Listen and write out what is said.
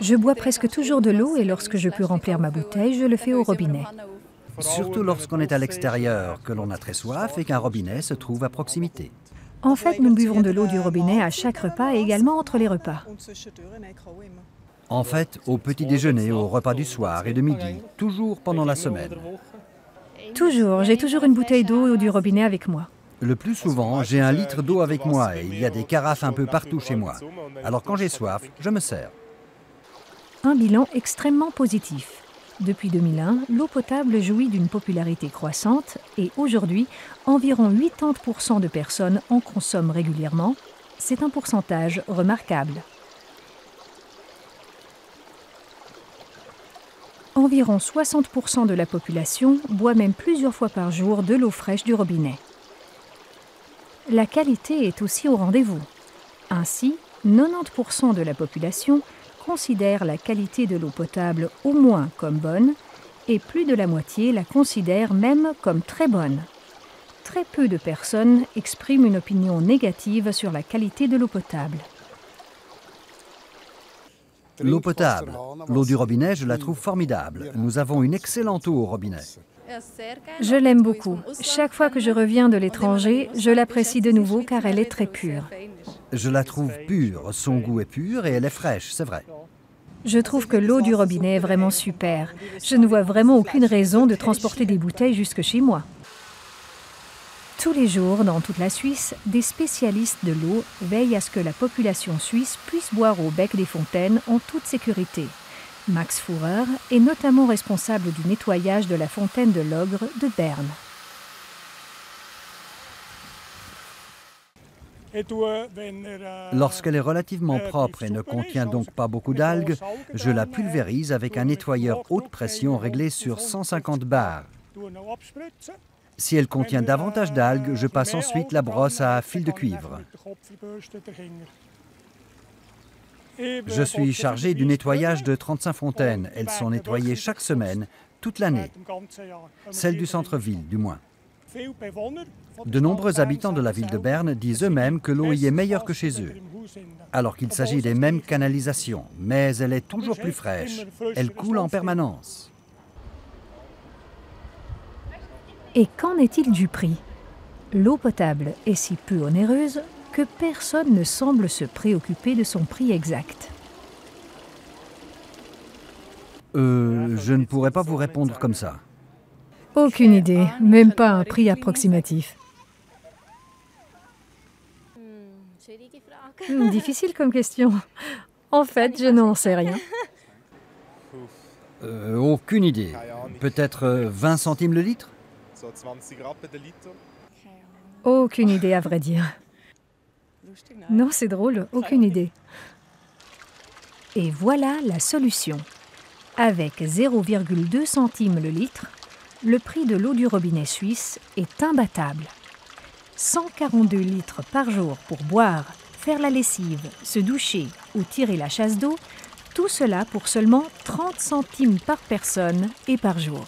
Je bois presque toujours de l'eau et lorsque je peux remplir ma bouteille, je le fais au robinet. Surtout lorsqu'on est à l'extérieur, que l'on a très soif et qu'un robinet se trouve à proximité. En fait, nous buvons de l'eau du robinet à chaque repas et également entre les repas. En fait, au petit déjeuner, au repas du soir et de midi, toujours pendant la semaine. Toujours, j'ai toujours une bouteille d'eau du robinet avec moi. Le plus souvent, j'ai 1 litre d'eau avec moi et il y a des carafes un peu partout chez moi. Alors quand j'ai soif, je me sers. Un bilan extrêmement positif. Depuis 2001, l'eau potable jouit d'une popularité croissante et aujourd'hui, environ 80% de personnes en consomment régulièrement. C'est un pourcentage remarquable. Environ 60% de la population boit même plusieurs fois par jour de l'eau fraîche du robinet. La qualité est aussi au rendez-vous. Ainsi, 90% de la population considère la qualité de l'eau potable au moins comme bonne et plus de la moitié la considère même comme très bonne. Très peu de personnes expriment une opinion négative sur la qualité de l'eau potable. L'eau potable, l'eau du robinet, je la trouve formidable. Nous avons une excellente eau au robinet. Je l'aime beaucoup. Chaque fois que je reviens de l'étranger, je l'apprécie de nouveau car elle est très pure. Je la trouve pure, son goût est pur et elle est fraîche, c'est vrai. Je trouve que l'eau du robinet est vraiment super. Je ne vois vraiment aucune raison de transporter des bouteilles jusque chez moi. Tous les jours, dans toute la Suisse, des spécialistes de l'eau veillent à ce que la population suisse puisse boire au bec des fontaines en toute sécurité. Max Fuhrer est notamment responsable du nettoyage de la fontaine de l'Ogre de Berne. Lorsqu'elle est relativement propre et ne contient donc pas beaucoup d'algues, je la pulvérise avec un nettoyeur haute pression réglé sur 150 bars. Si elle contient davantage d'algues, je passe ensuite la brosse à fil de cuivre. Je suis chargé du nettoyage de 35 fontaines. Elles sont nettoyées chaque semaine, toute l'année. Celles du centre-ville, du moins. De nombreux habitants de la ville de Berne disent eux-mêmes que l'eau y est meilleure que chez eux, alors qu'il s'agit des mêmes canalisations, mais elle est toujours plus fraîche. Elle coule en permanence. Et qu'en est-il du prix? L'eau potable est si peu onéreuse que personne ne semble se préoccuper de son prix exact. Je ne pourrais pas vous répondre comme ça. Aucune idée, même pas un prix approximatif. Difficile comme question. En fait, je n'en sais rien. Aucune idée. Peut-être 20 centimes le litre? Aucune idée, à vrai dire. Non, c'est drôle, aucune idée. Et voilà la solution. Avec 0,2 centimes le litre, le prix de l'eau du robinet suisse est imbattable. 142 litres par jour pour boire, faire la lessive, se doucher ou tirer la chasse d'eau, tout cela pour seulement 30 centimes par personne et par jour.